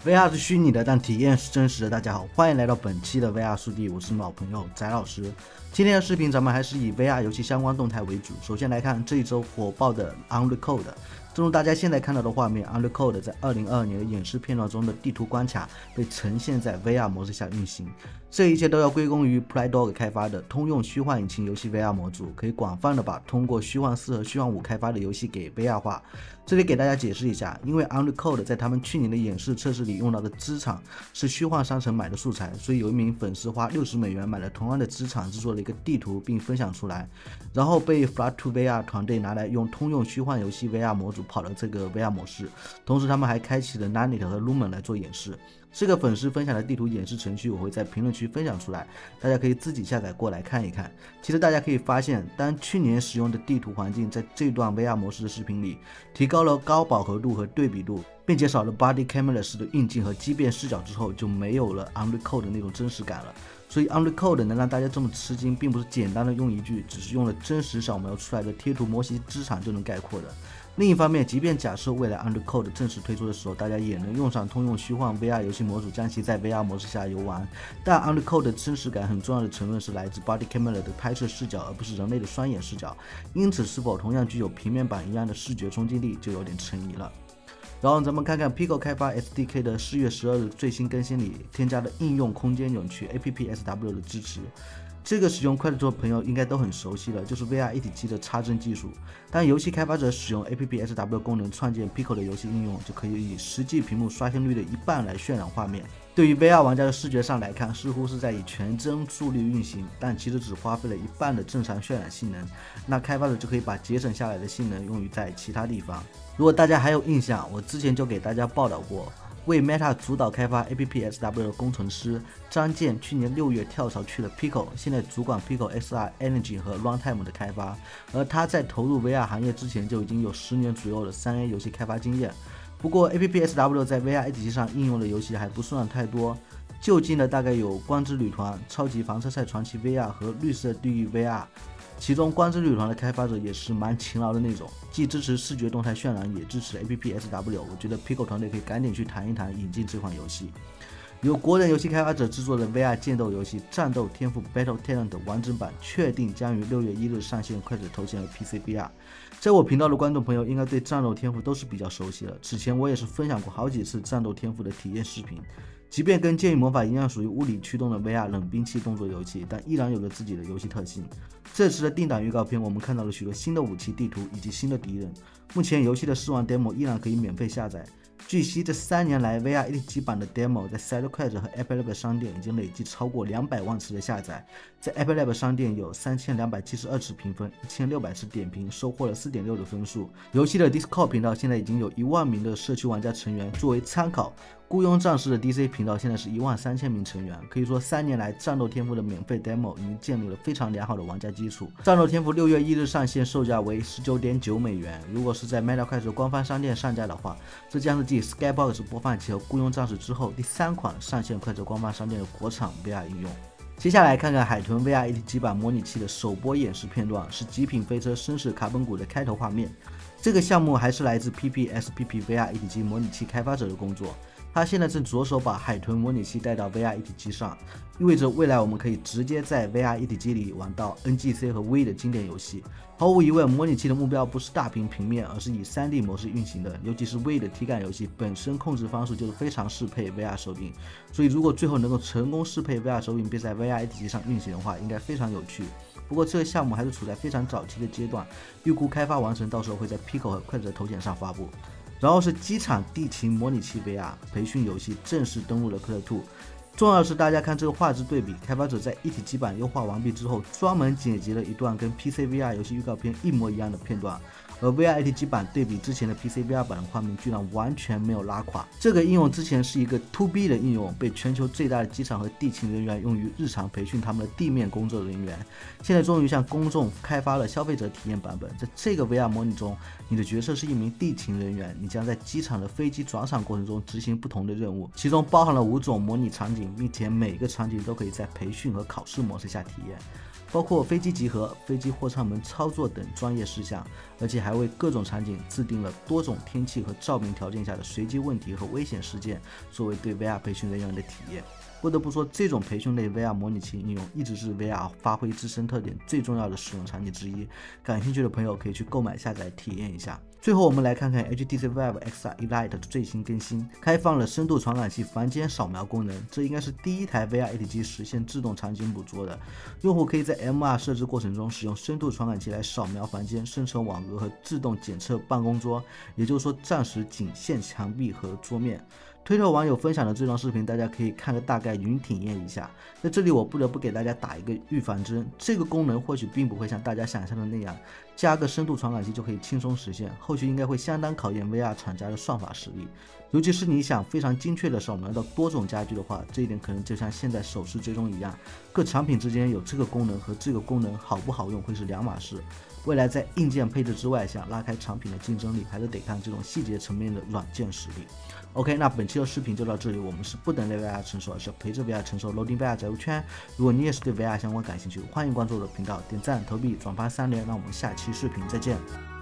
VR 是虚拟的，但体验是真实的。大家好，欢迎来到本期的 VR 速递，我是老朋友翟老师。今天的视频咱们还是以 VR 游戏相关动态为主。首先来看这一周火爆的 Unrecode。正如大家现在看到的画面 ，Unrecode 在2022年的演示片段中的地图关卡被呈现在 VR 模式下运行。这一切都要归功于 PlayDog 开发的通用虚幻引擎游戏 VR 模组，可以广泛的把通过虚幻4和虚幻5开发的游戏给 VR 化。这里给大家解释一下，因为 Unrecode 在他们去年的演示测试里用到的资产是虚幻商城买的素材，所以有一名粉丝花60美元买了同样的资产，制作了一个地图并分享出来，然后被 Flat2 VR 团队拿来用通用虚幻游戏 VR 模组跑了这个 VR 模式，同时他们还开启了 Nanite 和 Lumen 来做演示。这个粉丝分享的地图演示程序我会在评论区分享出来，大家可以自己下载过来看一看。其实大家可以发现，当去年使用的地图环境在这段 VR 模式的视频里提高了高饱和度和对比度，并减少了 Body Camera 式的运镜和畸变视角之后，就没有了 Unrecode 的那种真实感了。所以 Unrecode 能让大家这么吃惊，并不是简单的用一句只是用了真实扫描出来的贴图模型资产就能概括的。另一方面，即便假设未来 Unrecode 正式推出的时候，大家也能用上通用虚幻 VR 游戏模组将其在 VR 模式下游玩，但 Unrecode 的真实感很重要的成分是来自 Body Camera 的拍摄视角，而不是人类的双眼视角，因此是否同样具有平面版一样的视觉冲击力就有点成疑了。然后咱们看看 Pico 开发 SDK 的4月12日最新更新里添加了应用空间扭曲 APP-SW 的支持。这个使用快手的朋友应该都很熟悉了，就是 VR 一体机的插帧技术。当游戏开发者使用 APP-SW 功能创建 Pico 的游戏应用，就可以以实际屏幕刷新率的一半来渲染画面。对于 VR 玩家的视觉上来看，似乎是在以全帧速率运行，但其实只花费了一半的正常渲染性能。那开发者就可以把节省下来的性能用于在其他地方。如果大家还有印象，我之前就给大家报道过，为 Meta 主导开发 APP-SW 的工程师张健去年6月跳槽去了 Pico， 现在主管 Pico XR Engine 和 Runtime 的开发。而他在投入 VR 行业之前就已经有10年左右的 3A 游戏开发经验。不过 APP-SW 在 VR 一体机上应用的游戏还不算太多，就近的大概有光之旅团、超级房车赛传奇 VR 和绿色地狱 VR。其中光之旅团的开发者也是蛮勤劳的那种，既支持视觉动态渲染，也支持 APP-SW。我觉得 Pico 团队可以赶紧去谈一谈引进这款游戏。由国人游戏开发者制作的 VR 剑斗游戏《战斗天赋 Battle Talent》完整版确定将于6月1日上线快手头显和 PC VR。在我频道的观众朋友应该对战斗天赋都是比较熟悉了，此前我也是分享过好几次战斗天赋的体验视频。即便跟剑与魔法一样属于物理驱动的 VR 冷兵器动作游戏，但依然有着自己的游戏特性。这次的定档预告片，我们看到了许多新的武器地图以及新的敌人。目前游戏的试玩 demo 依然可以免费下载。据悉，这3年来 VR 一体机版的 demo 在 SideQuest 和 AppLab 商店已经累计超过200万次的下载。在 AppLab 商店有3272次评分，1600次点评，收获了4.6的分数。游戏的 Discord 频道现在已经有1万名的社区玩家成员。作为参考，雇佣战士的 DC 频道现在是13000名成员。可以说3年来战斗天赋的免费 demo 已经建立了非常良好的玩家基础。战斗天赋6月1日上线，售价为 19.9 美元。如果是在 Meta 快手官方商店上架的话，这将是继 Skybox 播放器和雇佣战士之后第3款上线快手官方商店的国产 VR 应用。接下来看看海豚 VR 一体机版模拟器的首播演示片段，是极品飞车绅士卡本谷的开头画面。这个项目还是来自 PPSPP VR 一体机模拟器开发者的工作。他现在正着手把海豚模拟器带到 VR 一体机上，意味着未来我们可以直接在 VR 一体机里玩到 NGC 和 V 的经典游戏。毫无疑问，模拟器的目标不是大屏平面，而是以 3D 模式运行的，尤其是 V 的体感游戏本身控制方式就是非常适配 VR 手柄，所以如果最后能够成功适配 VR 手柄并在 VR 一体机上运行的话，应该非常有趣。不过这个项目还是处在非常早期的阶段，预估开发完成到时候会在 Pico 和快手的头显上发布。然后是机场地勤模拟器 VR 培训游戏正式登陆了科特2。重要的是，大家看这个画质对比，开发者在一体机版优化完毕之后，专门剪辑了一段跟 PC VR 游戏预告片一模一样的片段。而 VR 一体机版对比之前的 PC VR 版的画面居然完全没有拉垮。这个应用之前是一个 To B 的应用，被全球最大的机场和地勤人员用于日常培训他们的地面工作人员，现在终于向公众开发了消费者体验版本。在这个 VR 模拟中，你的角色是一名地勤人员，你将在机场的飞机转场过程中执行不同的任务，其中包含了5种模拟场景，景，并且每个场景都可以在培训和考试模式下体验，包括飞机集合、飞机货舱门操作等专业事项，而且还为各种场景制定了多种天气和照明条件下的随机问题和危险事件，作为对 VR 培训人员的体验。不得不说，这种培训类 VR 模拟器应用一直是 VR 发挥自身特点最重要的使用场景之一。感兴趣的朋友可以去购买下载体验一下。最后我们来看看 HTC Vive X Elite 的最新更新，开放了深度传感器房间扫描功能，这应该是第一台 VR AT 机实现自动场景捕捉的。用户可以在 MR 设置过程中使用深度传感器来扫描房间、生成网格和自动检测办公桌，也就是说暂时仅限墙壁和桌面。推特网友分享的这段视频，大家可以看个大概，云体验一下。在这里我不得不给大家打一个预防针，这个功能或许并不会像大家想象的那样，加个深度传感器就可以轻松实现，后续应该会相当考验 VR 厂家的算法实力。尤其是你想非常精确的扫描到多种家具的话，这一点可能就像现在手势追踪一样，各产品之间有这个功能和这个功能好不好用会是两码事。未来在硬件配置之外，想拉开产品的竞争力，还是得看这种细节层面的软件实力。OK， 那本期的视频就到这里。我们是不等待 VR 成熟，而是陪着 VR 成熟。loading VR 宅物圈，如果你也是对 VR 相关感兴趣，欢迎关注我的频道，点赞、投币、转发3连。让我们下期视频再见。